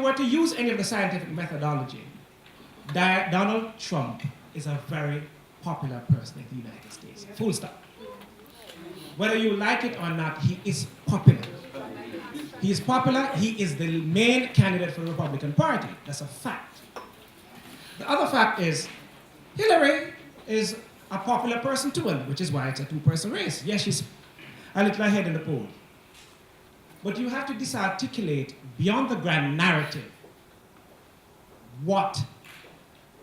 were to use any of the scientific methodology, Donald Trump is a very popular person in the United States. Full stop. Whether you like it or not, he is popular. He is popular. He is the main candidate for the Republican Party. That's a fact. The other fact is Hillary is a popular person too, which is why it's a two-person race. Yes, she's a little ahead in the poll. But you have to disarticulate beyond the grand narrative what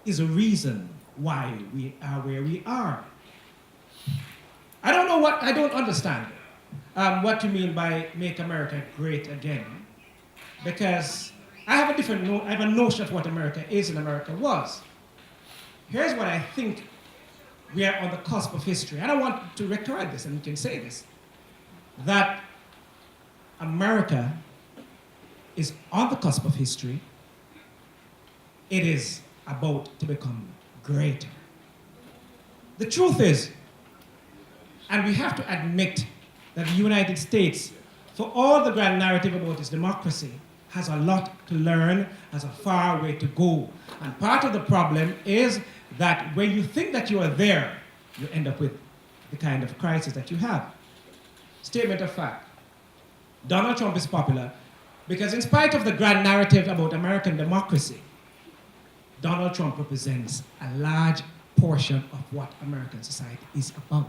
is a reason why we are where we are. I don't understand what you mean by make America great again, because I have a notion of what America is and America was. Here's what I think we are on the cusp of history. And I want to record this, and we can say this, that America is on the cusp of history. It is about to become greater. The truth is, and we have to admit that the United States, for all the grand narrative about its democracy, has a lot to learn, has a far way to go. And part of the problem is that when you think that you are there, you end up with the kind of crisis that you have. Statement of fact. Donald Trump is popular because in spite of the grand narrative about American democracy, Donald Trump represents a large portion of what American society is about.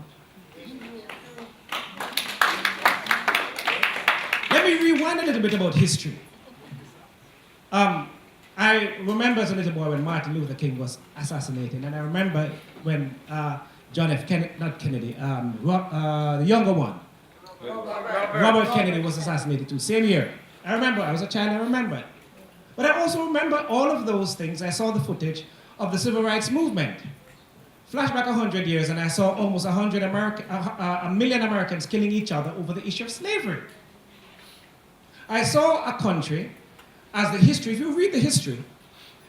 Let me rewind a little bit about history. I remember as a little boy when Martin Luther King was assassinated, and I remember when John F. Kennedy, not Kennedy, the younger one, Robert Kennedy was assassinated too, same year. I remember, I was a child, I remember it. But I also remember all of those things. I saw the footage of the civil rights movement. Flashback 100 years, and I saw almost a million Americans killing each other over the issue of slavery. I saw a country, as the history, if you read the history,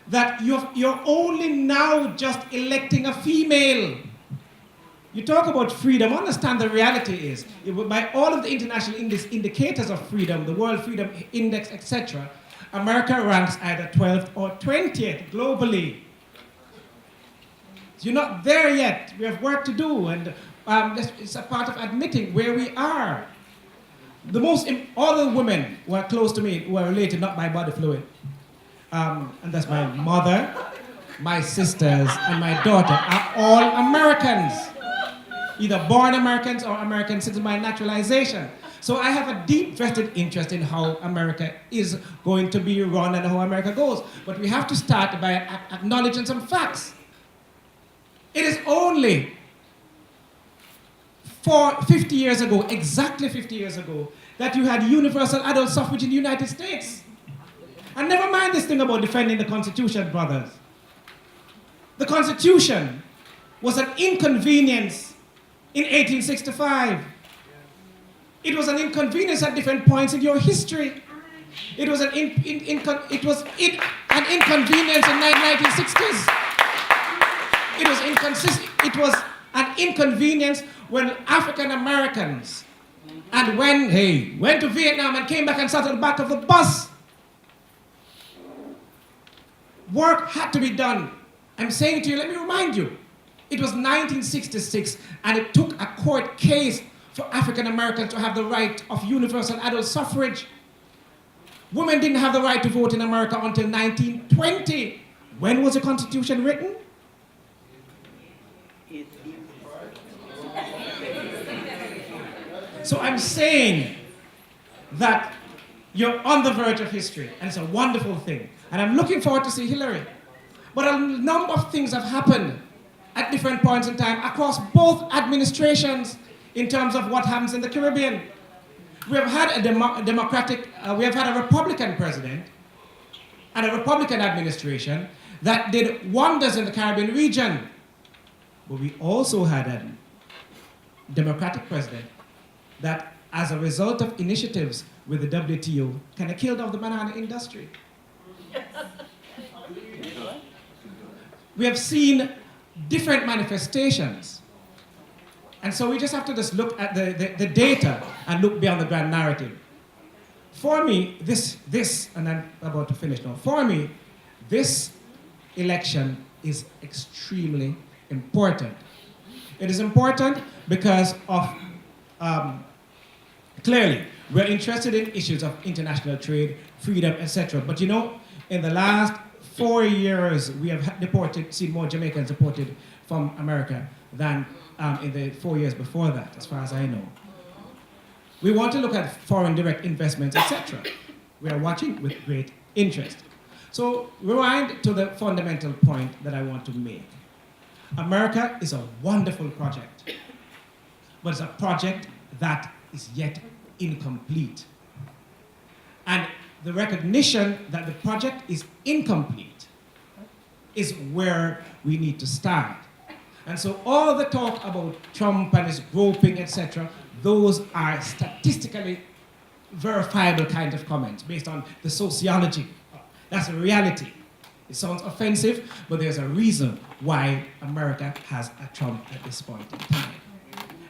that you're only now just electing a female. You talk about freedom, understand the reality is, by all of the international indicators of freedom, the World Freedom Index, etc., America ranks either 12th or 20th globally. So you're not there yet. We have work to do, and it's a part of admitting where we are. All the women who are close to me, who are related not by body fluid, and that's my mother, my sisters, and my daughter, are all Americans. Either born Americans or American citizens by naturalization. So I have a deep vested interest in how America is going to be run and how America goes. But we have to start by acknowledging some facts. It is only 50 years ago, exactly 50 years ago, that you had universal adult suffrage in the United States. And never mind this thing about defending the Constitution, brothers. The Constitution was an inconvenience in 1865. It was an inconvenience at different points in your history. It was an inconvenience in the 1960s. It was an inconvenience when African Americans went to Vietnam and came back and sat at the back of the bus. Work had to be done. I'm saying to you, let me remind you, it was 1966, and it took a court case for African Americans to have the right of universal adult suffrage. Women didn't have the right to vote in America until 1920. When was the Constitution written? So I'm saying that you're on the verge of history, and it's a wonderful thing. And I'm looking forward to see Hillary. But a number of things have happened at different points in time across both administrations in terms of what happens in the Caribbean. We have had we have had a Republican president and a Republican administration that did wonders in the Caribbean region. But we also had a Democratic president that, as a result of initiatives with the WTO, kind of killed off the banana industry. We have seen different manifestations. And so we just have to look at the data and look beyond the grand narrative. For me, and I'm about to finish now. For me, this election is extremely important. It is important because of, clearly, we're interested in issues of international trade, freedom, etc. But you know, in the last 4 years, we have seen more Jamaicans deported from America than in the 4 years before that, as far as I know. We want to look at foreign direct investments, etc. We are watching with great interest. So rewind to the fundamental point that I want to make. America is a wonderful project, but it's a project that is yet incomplete. And the recognition that the project is incomplete is where we need to start. And so all the talk about Trump and his groping, etc., those are statistically verifiable kind of comments based on the sociology. That's a reality. It sounds offensive, but there's a reason why America has a Trump at this point in time.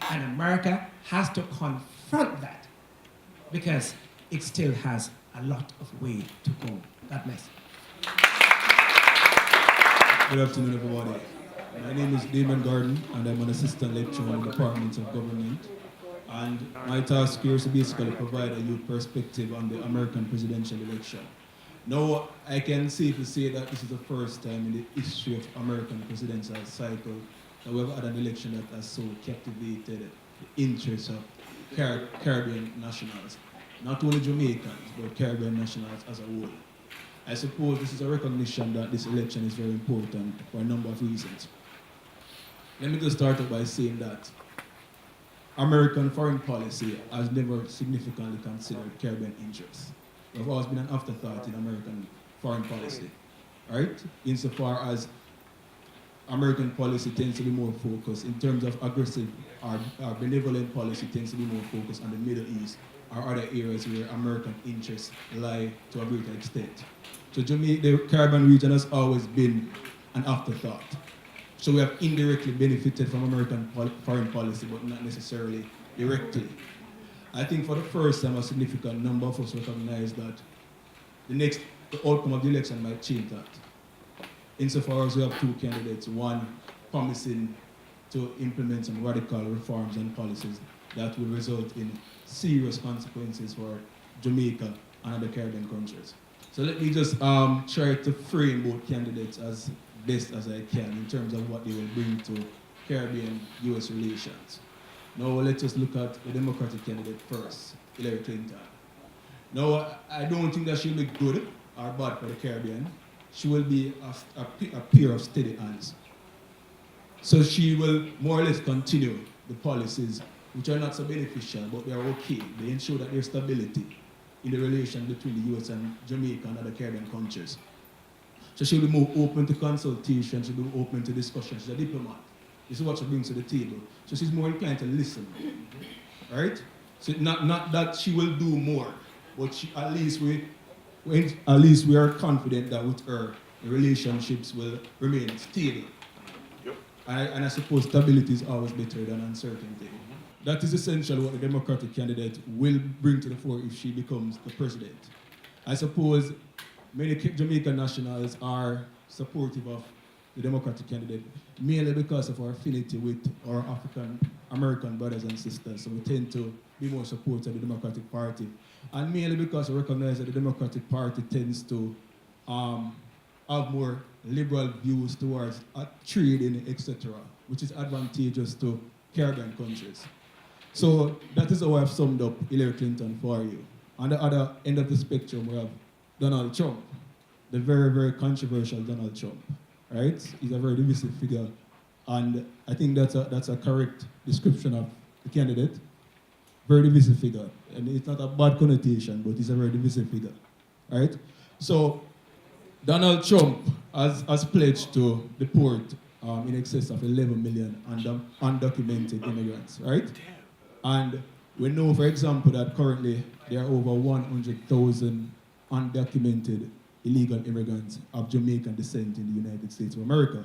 And America has to confront that because it still has a lot of way to go. God bless. Good afternoon, everybody. My name is Damon Gordon, and I'm an assistant lecturer in the Department of Government. And my task here is to basically provide a youth perspective on the American presidential election. Now, I can safely say that this is the first time in the history of American presidential cycle that we've had an election that has so captivated the interests of Caribbean nationals. Not only Jamaicans, but Caribbean nationals as a whole. I suppose this is a recognition that this election is very important for a number of reasons. Let me just start off by saying that American foreign policy has never significantly considered Caribbean interests. There have always been an afterthought in American foreign policy, right? Insofar as American policy tends to be more focused in terms of aggressive or benevolent policy tends to be more focused on the Middle East or other areas where American interests lie to a greater extent. So Jamaica, the Caribbean region has always been an afterthought. So we have indirectly benefited from American foreign policy, but not necessarily directly. I think for the first time, a significant number of us recognize that the outcome of the election might change that. Insofar as we have two candidates, one promising to implement some radical reforms and policies that will result in serious consequences for Jamaica and other Caribbean countries. So let me just try to frame both candidates as best as I can in terms of what they will bring to Caribbean-US relations. Now let's just look at the Democratic candidate first, Hillary Clinton. Now I don't think that she'll be good or bad for the Caribbean. She will be a pair of steady hands. So she will more or less continue the policies which are not so beneficial, but they are okay. They ensure that there's stability in the relation between the US and Jamaica and other Caribbean countries. So she'll be more open to consultation, she'll be open to discussion. She's a diplomat. This is what she brings to the table. So she's more inclined to listen, right? So not that she will do more, but at least we are confident that with her, the relationships will remain stable. Yep. And I suppose stability is always better than uncertainty. That is essentially what the Democratic candidate will bring to the fore if she becomes the president. I suppose many Jamaican nationals are supportive of the Democratic candidate, mainly because of our affinity with our African American brothers and sisters. So we tend to be more supportive of the Democratic Party. And mainly because we recognize that the Democratic Party tends to have more liberal views towards trading, etc., which is advantageous to Caribbean countries. So that is how I've summed up Hillary Clinton for you. On the other end of the spectrum, we have Donald Trump, the very, very controversial Donald Trump, right? He's a very divisive figure, and I think that's a correct description of the candidate. Very divisive figure, and it's not a bad connotation, but he's a very divisive figure, right? So Donald Trump has pledged to deport in excess of 11 million undocumented immigrants, right? And we know, for example, that currently there are over 100,000 undocumented illegal immigrants of Jamaican descent in the United States of America.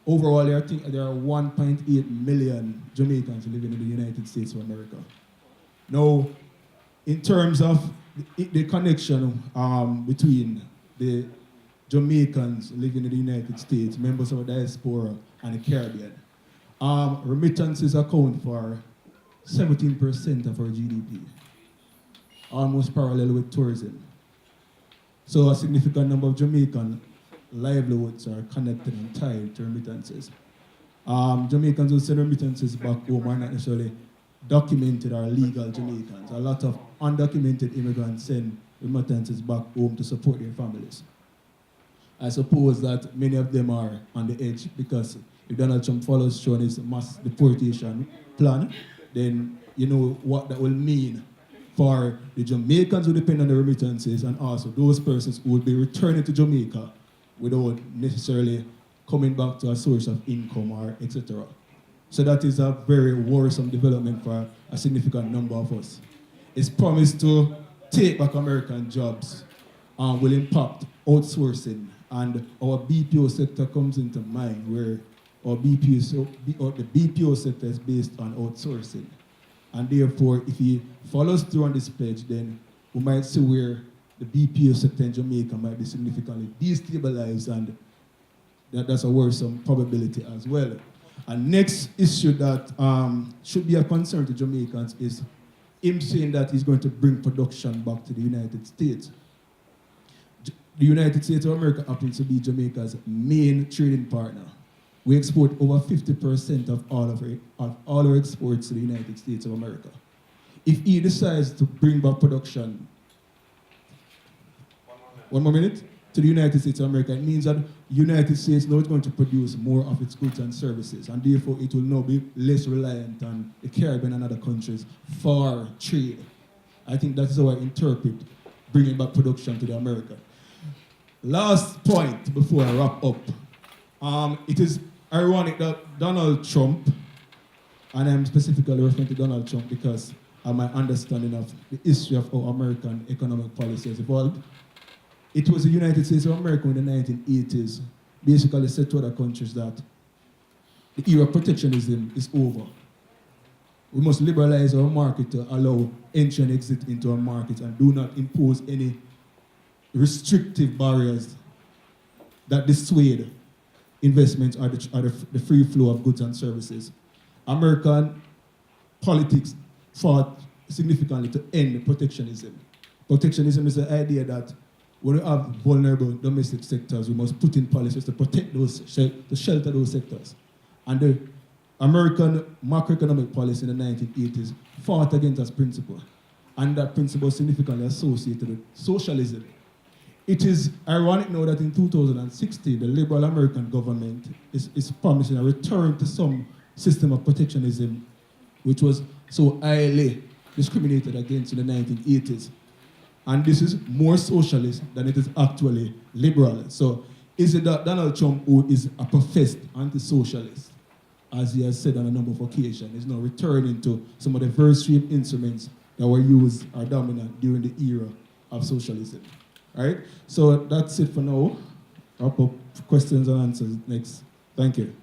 Overall, I think there are 1.8 million Jamaicans living in the United States of America. Now, in terms of the connection between the Jamaicans living in the United States, members of the diaspora, and the Caribbean. Remittances account for 17% of our GDP, almost parallel with tourism. So a significant number of Jamaican livelihoods are connected and tied to remittances. Jamaicans who send remittances back home are not necessarily documented or legal Jamaicans. A lot of undocumented immigrants send remittances back home to support their families. I suppose that many of them are on the edge because if Donald Trump follows through on his mass deportation plan, then you know what that will mean for the Jamaicans who depend on the remittances and also those persons who will be returning to Jamaica without necessarily coming back to a source of income or etc. So that is a very worrisome development for a significant number of us. It's promised to take back American jobs and will impact outsourcing, and our BPO sector comes into mind where our the BPO sector is based on outsourcing. And therefore, if he follows through on this page, then we might see where the BPO sector in Jamaica might be significantly destabilized, and that's a worrisome probability as well. And next issue that should be a concern to Jamaicans is him saying that he's going to bring production back to the United States. The United States of America happens to be Jamaica's main trading partner. We export over 50% of all our exports to the United States of America. If he decides to bring back production, one more minute, to the United States of America, it means that the United States now is going to produce more of its goods and services, and therefore it will now be less reliant on the Caribbean and other countries for trade. I think that is how I interpret bringing back production to the America. Last point before I wrap up. It is ironic that Donald Trump, and I'm specifically referring to Donald Trump because of my understanding of the history of how American economic policy has evolved. It was the United States of America in the 1980s basically said to other countries that the era of protectionism is over. We must liberalize our market to allow entry and exit into our market and do not impose any restrictive barriers that dissuade investments or the free flow of goods and services. American politics fought significantly to end protectionism. Protectionism is the idea that when we have vulnerable domestic sectors, we must put in policies to protect those, to shelter those sectors. And the American macroeconomic policy in the 1980s fought against that principle. And that principle is significantly associated with socialism. It is ironic now that in 2016, the liberal American government is promising a return to some system of protectionism, which was so highly discriminated against in the 1980s. And this is more socialist than it is actually liberal. So is it that Donald Trump, who is a professed anti-socialist, as he has said on a number of occasions, is now returning to some of the very stream instruments that were used or dominant during the era of socialism? All right? So that's it for now. Wrap up questions and answers next. Thank you.